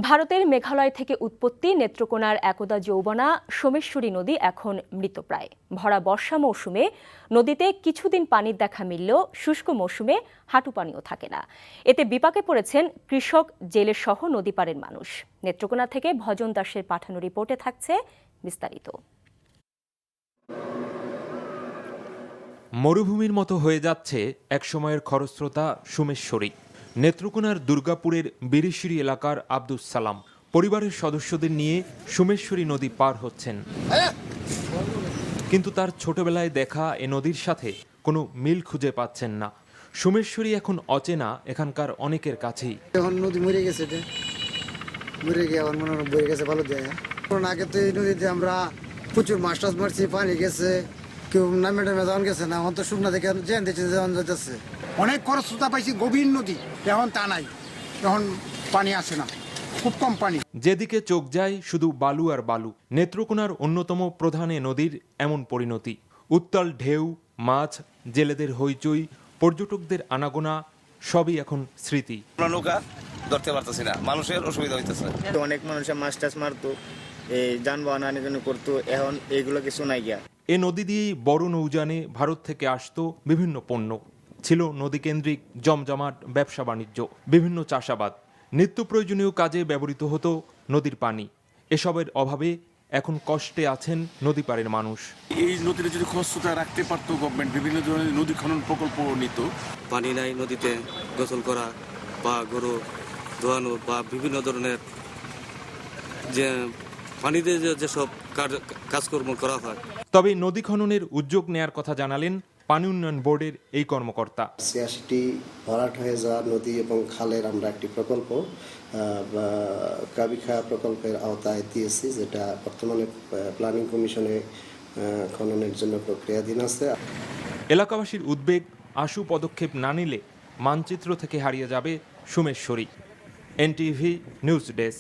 ভারতের মেঘালয় থেকে উৎপত্তি নেত্রকোনার একদা যৌবনা সোমেশ্বরী নদী এখন মৃতপ্রায়। ভরা বর্ষা মৌসুমে নদীতে কিছুদিন পানির দেখা মিললেও শুষ্ক মৌসুমে হাঁটু পানিও থাকে না। এতে বিপাকে পড়েছেন কৃষক, জেলের সহ নদী পাড়ের মানুষ। নেত্রকোনা থেকে ভজন দাসের পাঠানো রিপোর্টে থাকছে বিস্তারিত। মরুভূমির মতো হয়ে যাচ্ছে একসময়ের খরস্রোতা সোমেশ্বরী। নেত্রকোনার দুর্গাপুরের বিরিশিরি এলাকার আব্দুস সালাম পরিবারের সদস্যদের নিয়ে সোমেশ্বরী নদী পার হচ্ছেন, কিন্তু তার ছোটবেলায় দেখা এ নদীর সাথে কোনো মিল খুঁজে পাচ্ছেন না। সোমেশ্বরী এখন অচেনা এখানকার অনেকের কাছেই। এখন নদী মরে গেছে, মরে গিয়ে এখন মনে হয় বয়ে গেছে ভালো দেয়। আগে তো এই নদীতে আমরা প্রচুর মাছ টাছ মারছি, পানি গেছে, কেউ নামে টামে যাওয়ান গেছে না। এখন তো শুকনা দেখে জেন দেখছে যাওয়ান যাচ্ছে। অনেক খরস্রোতা পাইছি, গভীর নদী, এখন তা নাই, এখন পানি আসে না, খুব কম পানি। যেদিকে চোখ যায় শুধু বালু আর বালু। নেত্রকোনার অন্যতম প্রধান এ নদীর এমন পরিণতি। উত্তাল ঢেউ, মাছ, জেলেদের হইচই, পর্যটকদের আনাগোনা সবই এখন স্মৃতি। নৌকা ধরতে পারতেছি না, মানুষের অসুবিধা হইতেছে। অনেক মানুষের মাছ টাছ মারতো, এই যানবাহন আনাজনে করতো, এখন এইগুলো কিছু নাই গিয়া। এ নদী দিয়েই বড় নৌযানে ভারত থেকে আসতো বিভিন্ন পণ্য। ছিল নদীকেন্দ্রিক জমজমাট ব্যবসা বাণিজ্য, বিভিন্ন চাষাবাদ, নিত্য প্রয়োজনীয় কাজে ব্যবহৃত হতো নদীর পানি। এসবের অভাবে এখন কষ্টে আছেন নদী পাড়ের মানুষ। এই নদীতে যদি খরস্রোতা রাখতে পারতো গভর্নমেন্ট, বিভিন্ন ধরনের নদী খনন প্রকল্প নিত। পানি নাই নদীতে গোসল করা বা গরু ধোয়ানো বা বিভিন্ন ধরনের যে পানিতে যেসব কাজকর্ম করা হয়। তবে নদী খননের উদ্যোগ নেয়ার কথা জানালেন পানি উন্নয়ন বোর্ডের এই কর্মকর্তা। ৮৬টি ভরাট হয়ে যাওয়া নদী এবং খালের আমরা একটি প্রকল্প কাবিখা প্রকল্পের আওতায় দিয়েছি, যেটা বর্তমানে প্ল্যানিং কমিশনে খননের জন্য প্রক্রিয়াধীন আছে। এলাকাবাসীর উদ্বেগ, আশু পদক্ষেপ না নিলে মানচিত্র থেকে হারিয়ে যাবে সোমেশ্বরী। NTV news desk.